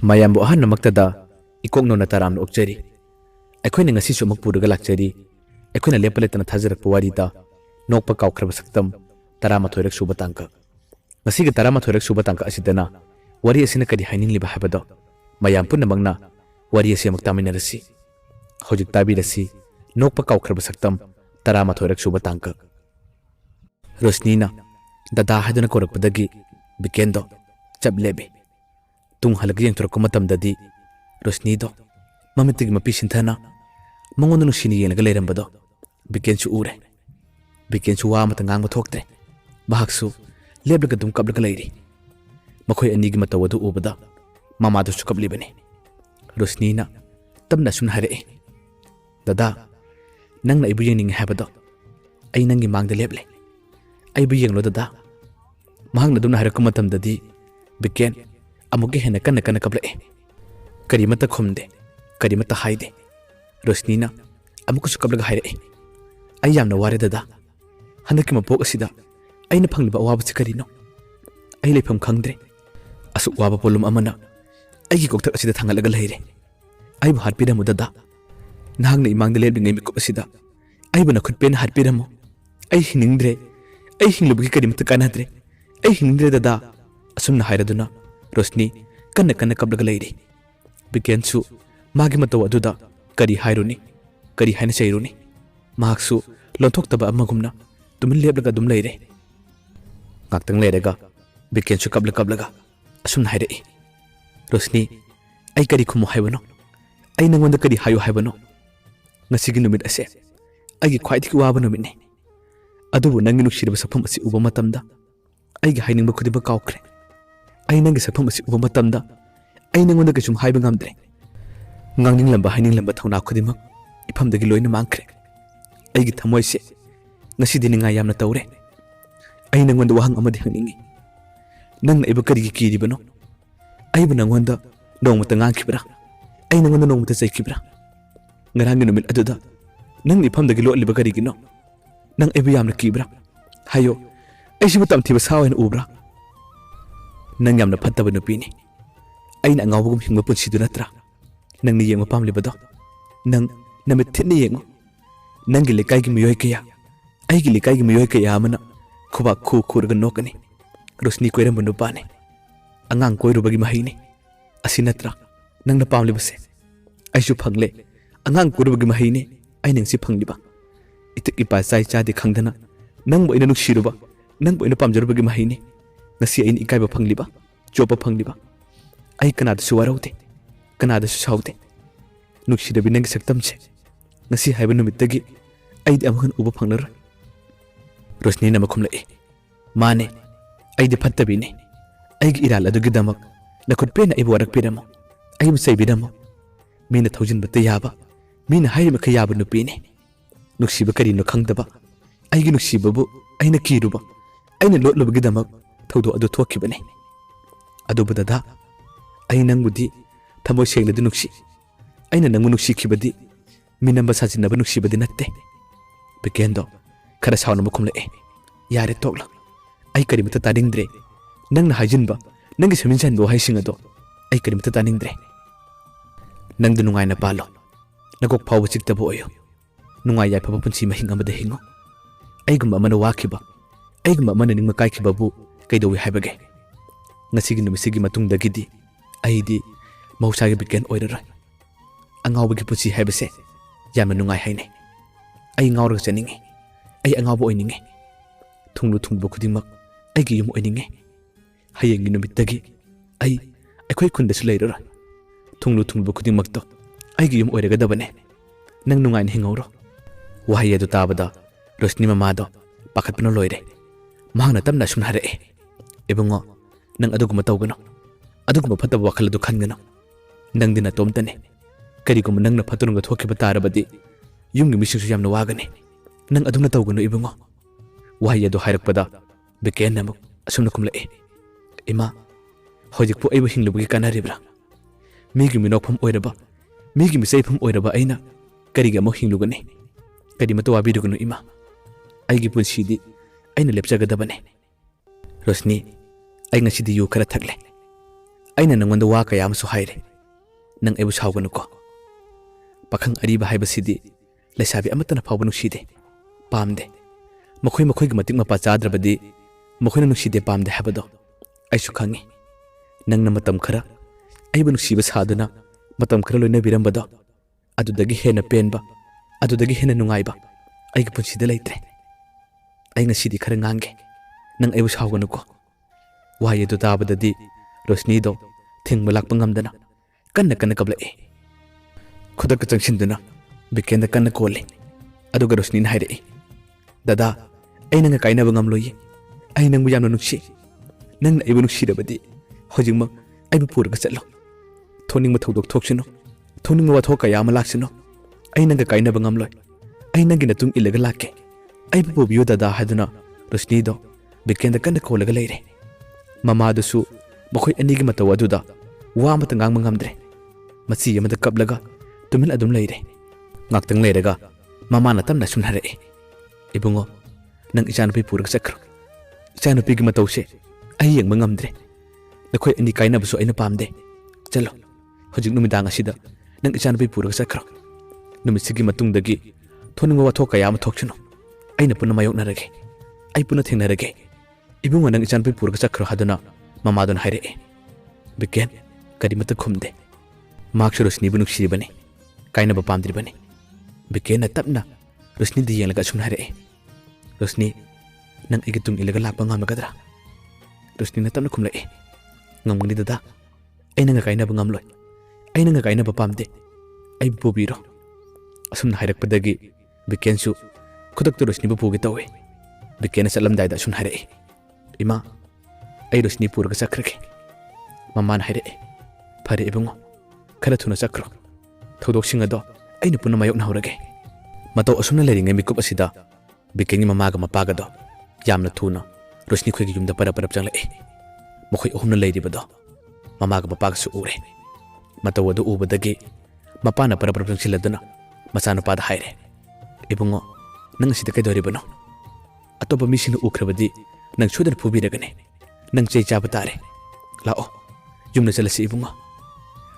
mayambu ahan namaktada ikokno na taram okjari akhoi ne ngasi sumuk puruga lakjari akhoi na lepale tan thajarak puwari da nokpa kaukhraba saktam 13 rak suba tangka ngasi ga 13 rak suba tangka asidana wari asina kadi haining liba habado mayam punna mangna wari asi amak taminarasi hojik tabi rasi nokpa kaukhraba saktam 13 rak suba tangka rosnina dada hadana korakpadagi bikendo chablebe tung halagi yang turok matam dadi rosni do mamitig mapisin thana mangono no sini yeng galairam bado biken chu ure biken chu wa matangang mathoktre bahaksu leblaga dum kabla galairi makhoi ani gi matawadu ubada mama do chu kabli bane rosni na tamna sun hare dada nang na ibu yeng habado ai nangi mangda leble ai bu yeng lo dada mahang na dum na hare kumatam dadi biken amuge hena kana kabla karimata khumde karimata haide rosnina amuku su kabla haire ai yamna ware dada hanaki mapok asida aina phangliba awaba chikarino ai lepham khangdre asu waba polum amana ai gi kokthak asida thangalaga leire ai bu hatpira mu dada nahang na imang de lebli ngai mikop asida ai bana khut pen hatpira mu ai hiningdre ai hinglubi karimata kanadre ai hiningdre dada asumna hairaduna rosni kana kabla leire bikensu magi mataw aduda kari hairuni kari haina sairuni mahaksu lonthok-taba amagumna tumin leblaga dum leire ngaktang leirega bikensu kabla asumna haire rosni ai kari khumu haibano ai nangonda kari hayo haibano ngasigi numit ase ai khwaidiki waba numit ne adubu nangi nuksirba safam asi uba matamda ai gi hainingba khudiba kaukre ai nangi safam asi uba matamda ai nangonda kasum haiba ngamdre ngangning lamba haining lamba thona khudimak ifamdagi loina mangkhre ai gi thamoi se ngasi dininga yamna tawre ai nangonda wahang amadi hangningi nangna iba kari gi kiribano ai bu nangonda nongmata ngangkhibra ai nangonda nongmata chaikhibra ngarangi numit aduda nang ifamdagi lo liba kari gino nang iba yamna kibra hayo ai sibu tamthiba sawen ubra nang yamna phattaba nupini aina ngawbugum hingma punsidu natra nang ni yengma pamlibado nang namit thini yengo nang gi lekai gi miyoy kaya ai gi lekai gi miyoy kaya amana khuba khurga nokani rosni koiram banu pane angang koirubagi mahini asinatra nang na pamlibase aishu phangle angang koirubagi mahini ai nang si phangliba itik ipa sai cha de khangdana nang bo ina nuksiruba nang bo ina pamjarubagi mahini ngasi ain ikaiba phangliba chopa phangliba ai kanada su waraude kanada su saude nuksida binang saktamche ngasi haiba numittagi ai di amhan uba phangnar rosni na makhum lai mane ai di phattabine ai gi iral adugi damak nakut pe na ibu warak piramo ai bu sai bidamo mina thoujin batte yaba mina haima khayaba nupine nuksiba kari no khangdaba ai gi nuksiba bu aina kiruba aina lotlubagi damak thodo adu thokibane adu badada ai nangbudi thamoi sengladu nuksi aina nangu nuksi khibadi minamba sajinaba nuksibadi natte bekendo khara sauna mukhum le yare tokla ai karimata taningdre nangna hajinba nangi seminsan do haisingado ai karimata taningdre nangdu nungaina palo nagok phaw chiktabo oyo nungai yai phaba punsi mahing amada hingo ai gumba mana wakhiba ai gumba mana ningma kai khibabu kaidowi haibage ngasigi numisigi matungdagidi aidi mausagi biken oiraroi angawbagi pusi haibase yamna nungai haine ai ngawrag chaninge ai angawbo oininge thungbu khudingmak ai gi yum oininge hayengi numittagi ai akhoi khundasu leiraroi thungbu khudingmak to ai gi yum oiraga dabane nang nungai hingawro wahaye du tabada rosni mama do pakhatpno loire mahna tamna sun hare ebungo nang aduguma tawgano aduguma phataba wakhal du khangano nang dina tomtane karigum nangna phaturunga thokiba tarabadi yumgi misisu yamna wagane nang aduna tawgano ibungo wahaye do hairakpada beken namuk asumna kumlae ima hojikpu aibu hinglubugi kanaribra migi minokpham oiraba migi misaifam oiraba aina kariga mo hinglugane kadi mato wabirugano ima aigi punsidi aina lepchagadabane rosni ai ngasidi yu khara thakle ꯑꯩꯅ ꯅꯪꯉꯣꯟꯗ ꯋꯥ ꯀꯌꯥ ꯑꯃꯁꯨ ꯍꯥꯏꯔꯦ ꯅꯪ ꯑꯩꯕꯨ ꯁꯥꯎꯒꯅꯨꯀꯣ ꯄꯥꯈꯪ ꯑꯔꯤꯕ ꯍꯥꯏꯕꯁꯤꯗꯤ ꯂꯩꯁꯥꯕꯤ ꯑꯃꯠꯇꯅ ꯐꯥꯎꯕ ꯅꯨꯡꯁꯤꯗꯦ ꯄꯥꯝꯗꯦ ꯃꯈꯣꯏꯒꯤ ꯃꯇꯤꯛ ꯃꯄꯥ ꯆꯥꯗ꯭ꯔꯕꯗꯤ ꯃꯈꯣꯏꯅ ꯅꯨꯡꯁꯤꯗꯦ ꯄꯥꯝꯗꯦ ꯍꯥꯏꯕꯗꯣ ꯑꯩꯁꯨ ꯈꯪꯉꯤ ꯅꯪꯅ ꯃꯇꯝ ꯈꯔ ꯑꯩꯕꯨ ꯅꯨꯡꯁꯤꯕ ꯁꯥꯗꯨꯅ ꯃꯇꯝ ꯈꯔ ꯂꯣꯏꯅꯕꯤꯔꯝꯕꯗꯣ ꯑꯗꯨꯗꯒꯤ ꯍꯦꯟꯅ ꯄꯦꯟꯕ ꯑꯗꯨꯗꯒꯤ ꯍꯦꯟꯅ ꯅꯨꯡꯉꯥꯏꯕ ꯑꯩꯒꯤ ꯄꯨꯟꯁꯤꯗ ꯂꯩꯇ꯭ꯔꯦ ꯑꯩ ꯉꯁꯤꯗꯤ ꯈꯔ ꯉꯥꯡꯒꯦ ꯅꯪ ꯑꯩꯕꯨ ꯁꯥꯎꯒꯅꯨꯀꯣ ꯋꯥꯍꯩ ꯑꯗꯨ ꯇꯥꯕꯗꯗꯤ ꯔꯣꯁꯅꯤꯗꯣ ꯊꯤꯡꯕ ꯂꯥꯛꯄ ꯉꯝꯗꯅ ꯀꯟꯅ ꯀꯞꯂꯛꯏ ꯈꯨꯗꯛꯇ ꯆꯪꯁꯤꯟꯗꯨꯅ ꯕꯤꯀꯦꯟꯗ ꯀꯟꯅ ꯀꯣꯜꯂꯤ ꯑꯗꯨꯒ ꯔꯣꯁꯅꯤꯅ ꯍꯥꯏꯔꯛꯏ ꯗꯗꯥ ꯑꯩ ꯅꯪꯒ ꯀꯥꯏꯅꯕ ꯉꯝꯂꯣꯏꯌꯦ ꯑꯩ ꯅꯪꯕꯨ ꯌꯥꯝꯅ ꯅꯨꯡꯁꯤ ꯅꯪꯅ ꯑꯩꯕꯨ ꯅꯨꯡꯁꯤꯔꯕꯗꯤ ꯍꯧꯖꯤꯛꯃꯛ ꯑꯩꯕꯨ ꯄꯨꯔꯒ ꯆꯠꯂꯣ ꯊꯣꯛꯅꯤꯡꯕ ꯊꯧꯗꯣꯛ ꯊꯣꯛꯁꯅꯨ ꯊꯣꯛꯅꯤꯡꯕ ꯋꯥꯊꯣꯛ ꯀꯌꯥ ꯑꯃ ꯂꯥꯛꯁꯅꯨ ꯑꯩ ꯅꯪꯒ ꯀꯥꯏꯅꯕ ꯉꯝꯂꯣꯏ ꯑꯩ ꯅꯪꯒꯤ ꯅꯇꯨꯡ ꯏꯜꯂꯒ ꯂꯥꯛꯀꯦ ꯑꯩꯕꯨ ꯄꯨꯕꯤꯌꯨ ꯗꯗꯥ ꯍꯥꯏꯗꯨꯅ ꯔꯣꯁꯅꯤꯗꯣ ꯕꯤꯀꯦꯟꯗ ꯀꯟꯅ ꯀꯣꯜꯂꯒ ꯂꯩꯔꯦ ꯃꯃꯥꯗꯨꯁꯨ ꯃꯈꯣꯏ ꯑꯅꯤꯒꯤ ꯃꯇꯧ ꯑꯗꯨꯗ ꯋꯥ ꯑꯃꯠꯇ ꯉꯥꯡꯕ ꯉꯝꯗ꯭ꯔꯦ ꯃꯆꯤ ꯑꯃꯗ ꯀꯞꯂꯒ ꯇꯨꯃꯤꯟ ꯑꯗꯨꯝ ꯂꯩꯔꯦ ꯉꯥꯛꯇꯪ ꯂꯩꯔꯒ ꯃꯃꯥꯅ ꯇꯞꯅ ꯁꯨꯝ ꯍꯥꯏꯔꯛꯏ ꯏꯕꯨꯡꯉꯣ ꯅꯪ ꯏꯆꯥꯅꯨꯄꯤ ꯄꯨꯔꯒ ꯆꯠꯈ꯭ꯔꯣ ꯏꯆꯥꯅꯨꯄꯤꯒꯤ ꯃꯇꯧꯁꯦ ꯑꯩ ꯌꯦꯡꯕ ꯉꯝꯗ꯭ꯔꯦ ꯅꯈꯣꯏ ꯑꯅꯤ ꯀꯥꯏꯅꯕꯁꯨ ꯑꯩꯅ ꯄꯥꯝꯗꯦ ꯆꯠꯂꯣ ꯍꯧꯖꯤꯛ ꯅꯨꯃꯤꯗꯥꯡ ꯑꯁꯤꯗ ꯅꯪ ꯏꯆꯥꯅꯨꯄꯤ ꯄꯨꯔꯒ ꯆꯠꯈ꯭ꯔꯣ ꯅꯨꯃꯤꯠꯁꯤꯒꯤ ꯃꯇꯨꯡꯗꯒꯤ ꯊꯣꯛꯅꯤꯡꯕ ꯋꯥꯊꯣꯛ ꯀꯌꯥ ꯑꯃ ꯊꯣꯛꯁꯅꯨ ꯑꯩꯅ ꯄꯨꯟꯅ ꯃꯥꯌꯣꯛꯅꯔꯒꯦ ꯑꯩ ꯄꯨꯟꯅ ꯊꯦꯡꯅꯔꯒꯦ ꯏꯕꯨꯡꯉꯣ ꯅꯪ ꯏꯆꯥꯅꯨꯄꯤ ꯄꯨꯔꯒ ꯆꯠꯈ꯭ꯔꯣ ꯍꯥꯏꯗꯨꯅ ꯃꯃꯥꯗꯨꯅ ꯍꯥꯏꯔꯛꯏ ꯕꯤꯀꯦꯟ ꯀꯔꯤꯃꯠꯇ ꯈꯨꯝꯗꯦ ꯃꯍꯥꯛꯁꯨ ꯔꯣꯁꯅꯤꯕꯨ ꯅꯨꯡꯁꯤꯔꯤꯕꯅꯤ ꯀꯥꯏꯅꯕ ꯄꯥꯝꯗ꯭ꯔꯤꯕꯅꯤ ꯕꯤꯀꯦꯟꯅ ꯇꯞꯅ ꯔꯣꯁꯅꯤꯗ ꯌꯦꯡꯂꯒ ꯑꯁꯨꯝ ꯍꯥꯏꯔꯛꯏ ꯔꯣꯁꯅꯤ ꯅꯪ ꯑꯩꯒꯤ ꯇꯨꯡ ꯏꯜꯂꯒ ꯂꯥꯛꯄ ꯉꯝꯒꯗ꯭ꯔꯥ ꯔꯣꯁꯅꯤꯅ ꯇꯞꯅ ꯈꯨꯝꯂꯛꯏ ꯉꯝꯒꯅꯤ ꯗꯗꯥ ꯑꯩ ꯅꯪꯒ ꯀꯥꯏꯅꯕ ꯉꯝꯂꯣꯏ ꯑꯩ ꯅꯪꯒ ꯀꯥꯏꯅꯕ ꯄꯥꯝꯗꯦ ꯑꯩꯕꯨ ꯄꯨꯕꯤꯔꯣ ꯑꯁꯨꯝꯅ ꯍꯥꯏꯔꯛꯄꯗꯒꯤ ꯕꯤꯀꯦꯟꯁꯨ ꯈꯨꯗꯛꯇ ꯔꯣꯁꯅꯤꯕꯨ ꯄꯨꯒꯦ ꯇꯧꯏ ꯕꯤꯀꯦꯟꯅ ꯆꯠꯂꯝꯗꯥꯏꯗ ꯑꯁꯨꯝ ꯍꯥꯏꯔꯛꯏ ꯏꯃꯥ ꯑꯩ ꯔꯣꯁꯅꯤ ꯄꯨꯔꯒ ꯆꯠꯈ꯭ꯔꯒꯦ ꯃꯃꯥꯅ ꯍꯥꯏꯔꯛꯏ ꯐꯔꯦ ꯏꯕꯨꯡꯉꯣ ꯈꯔ ꯊꯨꯅ ꯆꯠꯈ꯭ꯔꯣ ꯊꯧꯗꯣꯛꯁꯤꯡ ꯑꯗꯣ ꯑꯩꯅ ꯄꯨꯟꯅ ꯃꯥꯌꯣꯛꯅꯍꯧꯔꯒꯦ ꯃꯇꯧ ꯑꯁꯨꯝꯅ ꯂꯩꯔꯤꯉꯩ ꯃꯤꯀꯨꯞ ꯑꯁꯤꯗ ꯕꯤꯀꯦꯟꯒꯤ ꯃꯃꯥꯒ ꯃꯄꯥꯒꯗꯣ ꯌꯥꯝꯅ ꯊꯨꯅ ꯔꯣꯁꯅꯤ ꯈꯣꯏꯒꯤ ꯌꯨꯝꯗ ꯄꯔꯞ ꯆꯪꯂꯛꯏ ꯃꯈꯣꯏ ꯑꯍꯨꯝꯅ ꯂꯩꯔꯤꯕꯗꯣ ꯃꯃꯥꯒ ꯃꯄꯥꯒꯁꯨ ꯎꯔꯦ ꯃꯇꯧ ꯑꯗꯨ ꯎꯕꯗꯒꯤ ꯃꯄꯥꯅ ꯄꯔꯞ ꯆꯪꯁꯤꯜꯂꯗꯨꯅ ꯃꯆꯥꯅꯨꯄꯥꯗ ꯍꯥꯏꯔꯦ ꯏꯕꯨꯡꯉꯣ ꯅꯪ ꯑꯁꯤꯗ ꯀꯩꯗꯧꯔꯤꯕꯅꯣ ꯑꯇꯣꯞꯄ ꯃꯤꯁꯤꯡꯅ ꯎꯈ꯭ꯔꯕꯗꯤ ꯅꯪ ꯁꯣꯏꯗꯅ ꯐꯨꯕꯤꯔꯒꯅꯤ ꯅꯪ ꯆꯩ ꯆꯥꯕ ꯇꯥꯔꯦ ꯂꯥꯛꯑꯣ ꯌꯨꯝꯗ ꯆꯠꯂꯁꯤ ꯏꯕꯨꯡꯉꯣ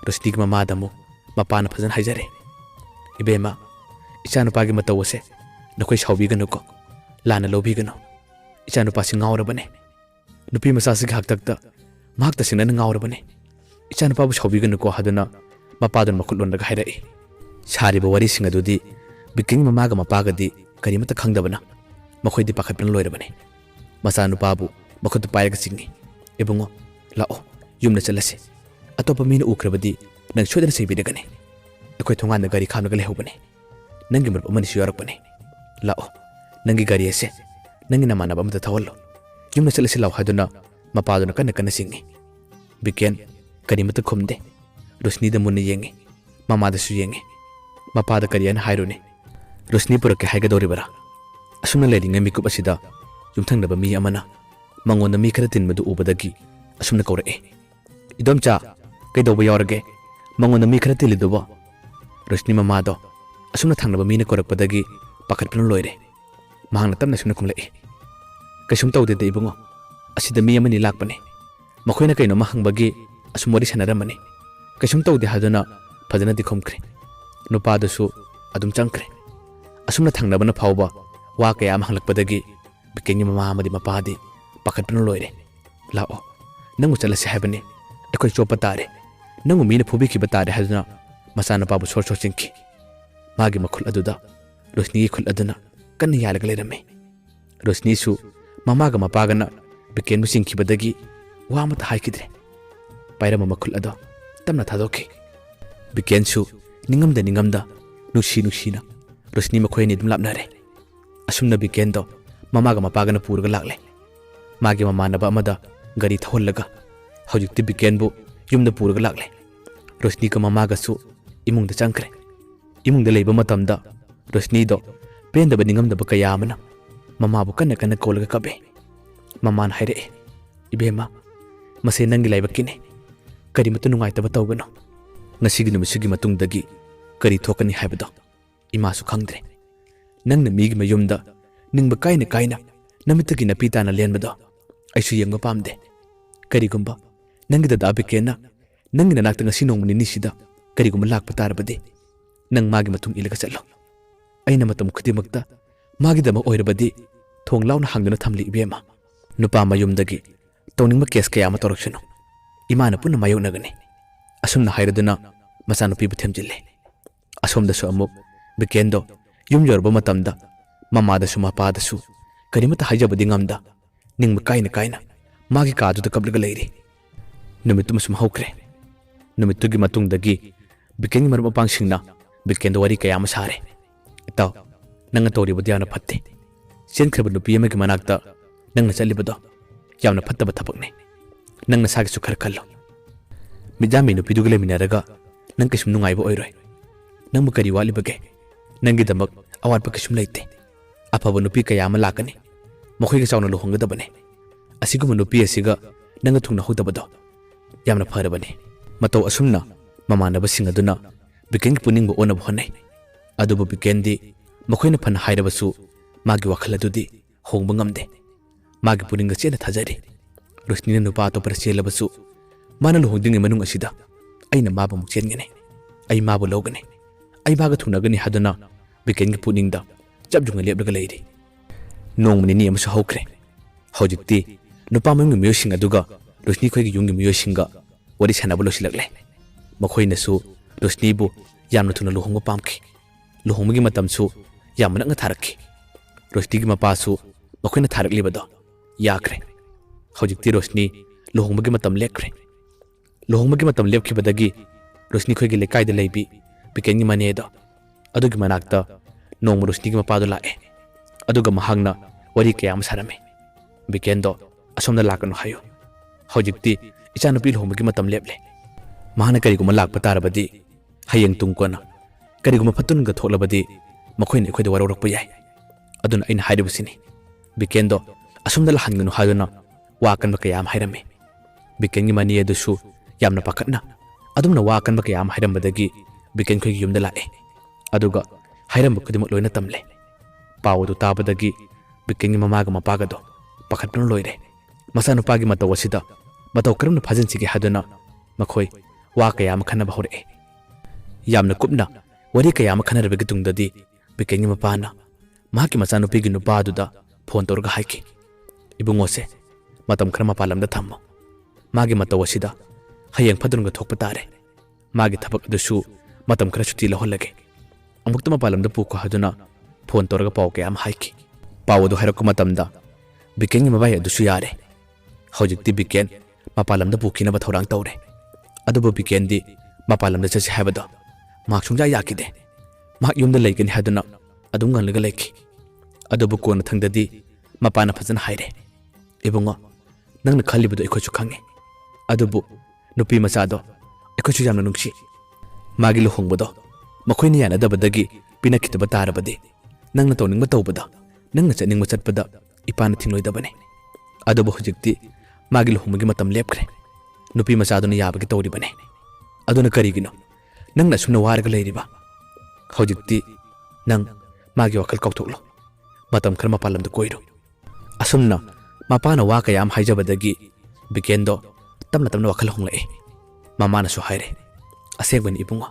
ꯔꯣꯁꯅꯤꯒꯤ ꯃꯃꯥꯗ ꯑꯃꯨꯛ ꯃꯄꯥꯅ ꯐꯖꯅ ꯍꯥꯏꯖꯔꯦ ꯏꯕꯦꯝꯃ ꯏꯆꯥꯅꯨꯄꯥꯒꯤ ꯃꯇꯧ ꯑꯁꯦ ꯅꯈꯣꯏ ꯁꯥꯎꯕꯤꯒꯅꯨꯀꯣ ꯂꯥꯟꯅ ꯂꯧꯕꯤꯒꯅꯨ ꯏꯆꯥꯅꯨꯄꯥꯁꯤ ꯉꯥꯎꯔꯕꯅꯦ ꯅꯨꯄꯤ ꯃꯆꯥꯁꯤꯒꯤ ꯍꯥꯛꯇꯛꯇ ꯃꯍꯥꯛ ꯇꯁꯦꯡꯅ ꯉꯥꯎꯔꯕꯅꯦ ꯏꯆꯥꯅꯨꯄꯥꯕꯨ ꯁꯥꯎꯕꯤꯒꯅꯨꯀꯣ ꯍꯥꯏꯗꯨꯅ ꯃꯄꯥꯗꯨꯅ ꯃꯈꯨꯠ ꯂꯣꯟꯂꯒ ꯍꯥꯏꯔꯛꯏ ꯁꯥꯔꯤꯕ ꯋꯥꯔꯤꯁꯤꯡ ꯑꯗꯨꯗꯤ ꯕꯤꯀꯦꯟꯒꯤ ꯃꯃꯥꯒ ꯃꯄꯥꯒꯗꯤ ꯀꯔꯤꯃꯠꯇ ꯈꯪꯗꯕꯅ ꯃꯈꯣꯏꯗꯤ ꯄꯥꯈꯠꯄꯅ ꯂꯣꯏꯔꯕꯅꯤ ꯃꯆꯥꯅꯨꯄꯥꯕꯨ ꯃꯈꯨꯠꯇ ꯄꯥꯏꯔꯒ ꯆꯤꯡꯏ ꯏꯕꯨꯡꯉꯣ ꯂꯥꯛꯑꯣ ꯌꯨꯝꯗ ꯆꯠꯂꯁꯤ ꯑꯇꯣꯞꯄ ꯃꯤꯅ ꯎꯈ꯭ꯔꯕꯗꯤ ꯅꯪ ꯁꯣꯏꯗꯅ ꯆꯩꯕꯤꯔꯒꯅꯤ ꯑꯩꯈꯣꯏ ꯊꯣꯡꯒꯥꯟꯗ ꯒꯥꯔꯤ ꯈꯥꯝꯂꯒ ꯂꯩꯍꯧꯕꯅꯤ ꯅꯪꯒꯤ ꯃꯔꯨꯞ ꯑꯃꯅꯤꯁꯨ ꯌꯥꯎꯔꯛꯄꯅꯤ ꯂꯥꯛꯑꯣ ꯅꯪꯒꯤ ꯒꯥꯔꯤ ꯑꯁꯦ ꯅꯪꯒꯤ ꯅꯃꯥꯟꯅꯕ ꯑꯃꯗ ꯊꯧꯍꯜꯂꯣ ꯌꯨꯝꯗ ꯆꯠꯂꯁꯤ ꯂꯥꯎ ꯍꯥꯏꯗꯨꯅ ꯃꯄꯥꯗꯨꯅ ꯀꯟꯅ ꯆꯤꯡꯏ ꯕꯤꯀꯦꯟ ꯀꯔꯤꯃꯠꯇ ꯈꯨꯝꯗꯦ ꯔꯣꯁꯅꯤꯗ ꯃꯨꯟꯅ ꯌꯦꯡꯏ ꯃꯃꯥꯗꯁꯨ ꯌꯦꯡꯏ ꯃꯄꯥꯗ ꯀꯔꯤ ꯍꯥꯏꯅ ꯍꯥꯏꯔꯨꯅꯤ ꯔꯣꯁꯅꯤ ꯄꯨꯔꯛꯀꯦ ꯍꯥꯏꯒꯗꯧꯔꯤꯕꯔꯥ ꯑꯁꯨꯝꯅ ꯂꯩꯔꯤꯉꯩ ꯃꯤꯀꯨꯞ ꯑꯁꯤꯗ ꯌꯨꯝꯊꯪꯅꯕ ꯃꯤ ꯑꯃꯅ ꯃꯉꯣꯟꯗ ꯃꯤ ꯈꯔ ꯇꯤꯟꯕꯗꯨ ꯎꯕꯗꯒꯤ ꯑꯁꯨꯝꯅ ꯀꯧꯔꯛꯏ ꯏꯗꯣꯝꯆꯥ ꯀꯩꯗꯧꯕ ꯌꯥꯎꯔꯒꯦ ꯃꯉꯣꯟꯗ ꯃꯤ ꯈꯔ ꯇꯤꯜꯂꯤꯗꯨꯕꯣ ꯔꯣꯁꯅꯤ ꯃꯃꯥꯗꯣ ꯑꯁꯨꯝꯅ ꯊꯪꯅꯕ ꯃꯤꯅ ꯀꯧꯔꯛꯄꯗꯒꯤ ꯄꯥꯈꯠꯄꯅ ꯂꯣꯏꯔꯦ ꯃꯍꯥꯛꯅ ꯇꯞꯅ ꯑꯁꯨꯝꯅ ꯈꯨꯝꯂꯛꯏ ꯀꯩꯁꯨꯝ ꯇꯧꯗꯦꯗ ꯏꯕꯨꯡꯉꯣ ꯑꯁꯤꯗ ꯃꯤ ꯑꯃꯅꯤ ꯂꯥꯛꯄꯅꯤ ꯃꯈꯣꯏꯅ ꯀꯩꯅꯣꯝꯃ ꯍꯪꯕꯒꯤ ꯑꯁꯨꯝ ꯋꯥꯔꯤ ꯁꯥꯟꯅꯔꯝꯕꯅꯤ ꯀꯩꯁꯨꯝ ꯇꯧꯗꯦ ꯍꯥꯏꯗꯨꯅ ꯐꯖꯅꯗꯤ ꯈꯨꯝꯈ꯭ꯔꯦ ꯅꯨꯄꯥꯗꯨꯁꯨ ꯑꯗꯨꯝ ꯆꯪꯈ꯭ꯔꯦ ꯑꯁꯨꯝꯅ ꯊꯪꯅꯕꯅ ꯐꯥꯎꯕ ꯋꯥ ꯀꯌꯥ ꯑꯃ ꯍꯪꯂꯛꯄꯗꯒꯤ ꯕꯤꯀꯦꯟꯒꯤ ꯃꯃꯥ ꯑꯃꯗꯤ ꯃꯄꯥꯗꯤ ꯄꯥꯈꯠꯄꯅ ꯂꯣꯏꯔꯦ ꯂꯥꯛꯑꯣ ꯅꯪꯕꯨ ꯆꯠꯂꯁꯤ ꯍꯥꯏꯕꯅꯤ ꯑꯩꯈꯣꯏ ꯆꯣꯞꯄ ꯇꯥꯔꯦ ꯅꯪꯕꯨ ꯃꯤꯅ ꯐꯨꯕꯤꯈꯤꯕ ꯇꯥꯔꯦ ꯍꯥꯏꯗꯨꯅ ꯃꯆꯥꯅꯨꯄꯥꯕꯨ ꯁꯣꯔ ꯆꯤꯡꯈꯤ ꯃꯥꯒꯤ ꯃꯈꯨꯠ ꯑꯗꯨꯗ ꯔꯣꯁꯅꯤꯒꯤ ꯈꯨꯠ ꯑꯗꯨꯅ ꯀꯟꯅ ꯌꯥꯜꯂꯒ ꯂꯩꯔꯝꯃꯤ ꯔꯣꯁꯅꯤꯁꯨ ꯃꯃꯥꯒ ꯃꯄꯥꯒꯅ ꯕꯤꯀꯦꯟꯕꯨ ꯆꯤꯡꯈꯤꯕꯗꯒꯤ ꯋꯥ ꯑꯃꯠꯇ ꯍꯥꯏꯈꯤꯗ꯭ꯔꯦ ꯄꯥꯏꯔꯝꯕ ꯃꯈꯨꯠ ꯑꯗꯣ ꯇꯞꯅ ꯊꯥꯗꯣꯛꯈꯤ ꯕꯤꯀꯦꯟꯁꯨ ꯅꯤꯡꯉꯝꯗ ꯅꯨꯡꯁꯤꯅ ꯔꯣꯁꯅꯤ ꯃꯈꯣꯏ ꯑꯅꯤ ꯑꯗꯨꯝ ꯂꯥꯞꯅꯔꯦ ꯑꯁꯨꯝꯅ ꯕꯤꯀꯦꯟꯗꯣ ꯃꯃꯥꯒ ꯃꯄꯥꯒꯅ ꯄꯨꯔꯒ ꯂꯥꯛꯂꯦ ꯃꯥꯒꯤ ꯃꯃꯥꯟꯅꯕ ꯑꯃꯗ ꯒꯥꯔꯤ ꯊꯧꯍꯜꯂꯒ ꯍꯧꯖꯤꯛꯇꯤ ꯕꯤꯀꯦꯟꯕꯨ ꯌꯨꯝꯗ ꯄꯨꯔꯒ ꯂꯥꯛꯂꯦ ꯔꯣꯁꯅꯤꯒ ꯃꯃꯥꯒꯁꯨ ꯏꯃꯨꯡꯗ ꯆꯪꯈ꯭ꯔꯦ ꯏꯃꯨꯡꯗ ꯂꯩꯕ ꯃꯇꯝꯗ ꯔꯣꯁꯅꯤꯗꯣ ꯄꯦꯟꯗꯕ ꯅꯤꯡꯉꯝꯗꯕ ꯀꯌꯥ ꯑꯃꯅ ꯃꯃꯥꯕꯨ ꯀꯟꯅ ꯀꯣꯜꯂꯒ ꯀꯞꯄꯦ ꯃꯃꯥꯅ ꯍꯥꯏꯔꯛꯏ ꯏꯕꯦꯝꯃ ꯃꯁꯤ ꯅꯪꯒꯤ ꯂꯥꯏꯕꯛꯀꯤꯅꯤ ꯀꯔꯤꯃꯠꯇ ꯅꯨꯡꯉꯥꯏꯇꯕ ꯇꯧꯒꯅꯨ ꯉꯁꯤꯒꯤ ꯅꯨꯃꯤꯠꯁꯤꯒꯤ ꯃꯇꯨꯡꯗꯒꯤ ꯀꯔꯤ ꯊꯣꯛꯀꯅꯤ ꯍꯥꯏꯕꯗꯣ ꯏꯃꯥꯁꯨ ꯈꯪꯗ꯭ꯔꯦ ꯅꯪꯅ ꯃꯤꯒꯤ ꯃꯌꯨꯝꯗ ꯅꯤꯡꯕ ꯀꯥꯏꯅ ꯅꯃꯤꯠꯇꯒꯤ ꯅꯄꯤ ꯇꯥꯅ ꯂꯦꯟꯕꯗꯣ ꯑꯩꯁꯨ ꯌꯦꯡꯕ ꯄꯥꯝꯗꯦ ꯀꯔꯤꯒꯨꯝꯕ ꯅꯪꯒꯤ ꯗꯗꯥ ꯕꯤꯀꯦꯟꯅ Nangina nakta ngasi nongmani nisida kariguma lakpa tarabadi nang magi matung ilaga chatlo aina matam khudimakta magi dama oirabadi thong launa hangduna thamli ibema nupa mayumdagi tawningma kes kaya ma toraksunu imana punna mayonagani asumna hairaduna masanupi bu themjille asomdasu amuk bikendo yum yorba matamda mamadasu mapadasu karimata haijabadi ngamda ningma kaina magi kaduda kablaga leiri numitum sum hokre numittugi matungdagi bikengi marum pangsingna bikendo wari kaya ma sare itaw nanga toribu diana phatte chen khrebu nupi amagi manakta nangna chalibado yamna phattaba thapakne nangna sagi su khar khallo mijami nupi dugule minaraga nang kisum nungaiba oiroi nangmu kari wali bage nangi damak awat pa kisum leite aphaba nupi kaya ma lakani mokhoi ga chawna lohonga dabane asiguma nupi asiga nanga thungna hodabado yamna pharabane matau asumna mamanaba singaduna bikengi puning bo ona bhonai adubu bikendi makhoina phan hairabasu magi wakhaladudi hongba ngamde magi puninga chena thajari rusnina nupa to parchelabasu mana lohongdingi manung asida aina maba mukchengene ai mabu logane ai baga thunagani haduna bikengi puningda chapjunga leblaga leiri nongmani ni amsa hokre hojikti nupa mangi myosinga duga rusni khoigi yungi myosinga wari sanaba losilagle makhoinasu rusnibu yamna thuna lohongba pamki lohongmagi matamsu yamna nga tharakki rusnigi mapasu makhoina tharaklibado yakre hojikti rosni lohongmagi matam lekre lohongmagi matam lepkhibadagi rosni khoigi lekaida leibi bikengi manedo adugi manakta nongma rosnigi mapadu lae aduga mahangna wari kayam sarame bikendo asomda lakanu hayo hojikti ichanupi lohongmagi matam leple mahana kariguma lakpa tarabadi hayeng tungkona kariguma phatunga tholabadi makhoina ekhoida warorakpa yai aduna aina hairibusini bikendo asomda lahanganu hayona wakanba kayam hairame bikengi mani adusu yamna pakatna adumna wakanba kayam hairambadagi biken khoigi yumda lae aduga hairamba khudimak loina tamle pawdu tabadagi bikengi mamaga mapagado pakhatpana loire masanu pagi mataw asida mataw karamna phajansigi haduna makhoi wa kayam khanaba hore yamna kupna wari kayam khanarabagi tungdadi bikengi mapana mahaki masanu pigi nupaduda phone torga haiki ibungose matam khara mapalamda thammo magi mataw asida hayeng phadunga thokpa tare magi thabak adusu matam khara chuti laholage amukta mapalamda puko haduna phone torga paw kayam haiki pawdu hairako matamda bikengi mabai adusu yare hojikti biken mapalamda pukhina ba thorang tawre adubu bikendi mapalamda chasi habado mak sungja yakide mak yumda leigani haduna adum nganlaga leiki adubu kona thangdadi mapana phajana haire ibunga nangna khalibado ekhochu khange adubu nupi machado ekhochu yamna nungsi magi lohongbado makhoini yana dabadagi pinakitaba tarabadi nangna tawningba tawbada nangna chaningma chatpada ipana thingloidabane adubu hojikti magi lohongmagi matam lepkhre nupi machaduna yabagi tawribane aduna karigino nangna sumna warga leiriba hojikti nang magi wakal kaukthoklo matam khar mapalamda koiru asumna mapana wa kayam haijabadagi bikendo tamna tamna wakal honglae mamana su haire asegwani ibunga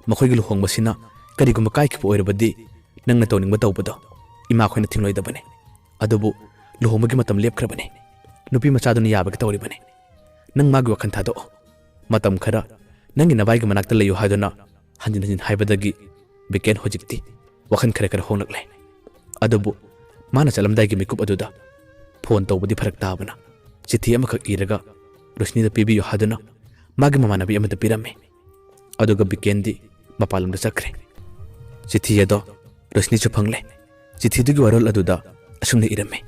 makhoigi lohongbasina kariguma kaikipo oirabadi nangna tawningba tawbado ima khoina thingloidabane adubu lohongbagi matam lepkhrabane nupi machaduna yabagi tawribane nang magi wakhan thado matam khara nangi nabaiga manakta leyo haduna hanjin haibadagi biken hojikti wakhan khara honglakle adubu mana chalamdai mikup aduda phone tawbadi pharak tabana chithi amakak iraga rusni da pibiyo haduna magi mamanabi amada pirame aduga bikendi mapalamda chakre chithi ado rusni chu phangle chithi dugi warol aduda asumna irame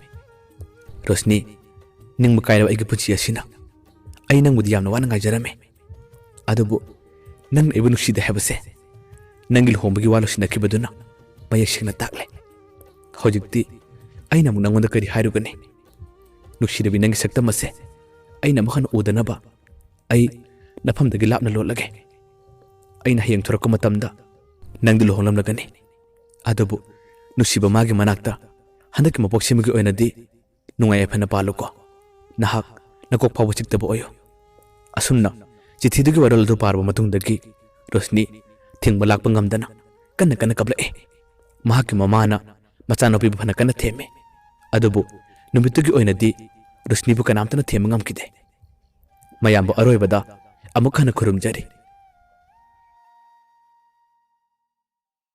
rusni ningma kaira aigi puchi asina ai nangmudi yamna wana ngaijarame adubu nang ibu nuksida habase nangil hombagi walo sinakibaduna mayak singna takle hojikti aina mu nangonda kari hairugane nuksidabi nangi saktamase aina mahan udanaba ai nafamdagi lapna lolage aina hayang thorako matamda nangdi lohonglamlagane adubu nuksiba magi manakta handaki mapoksimagi oinadi nungai afana paluko nahak nakok phawa chiktaba oyo asumna चिठीदुगी वरलदु पारबा मतुंगदगी Roshni थिंगबा Lhakpa ngamdana kanna kanna kabla'e mahakki mamana machanoppi bu phana kanna theme adubu numitugi oinadi Roshni bu kanamtana thema ngamkide mayambu aroibada amuk hana khurumjari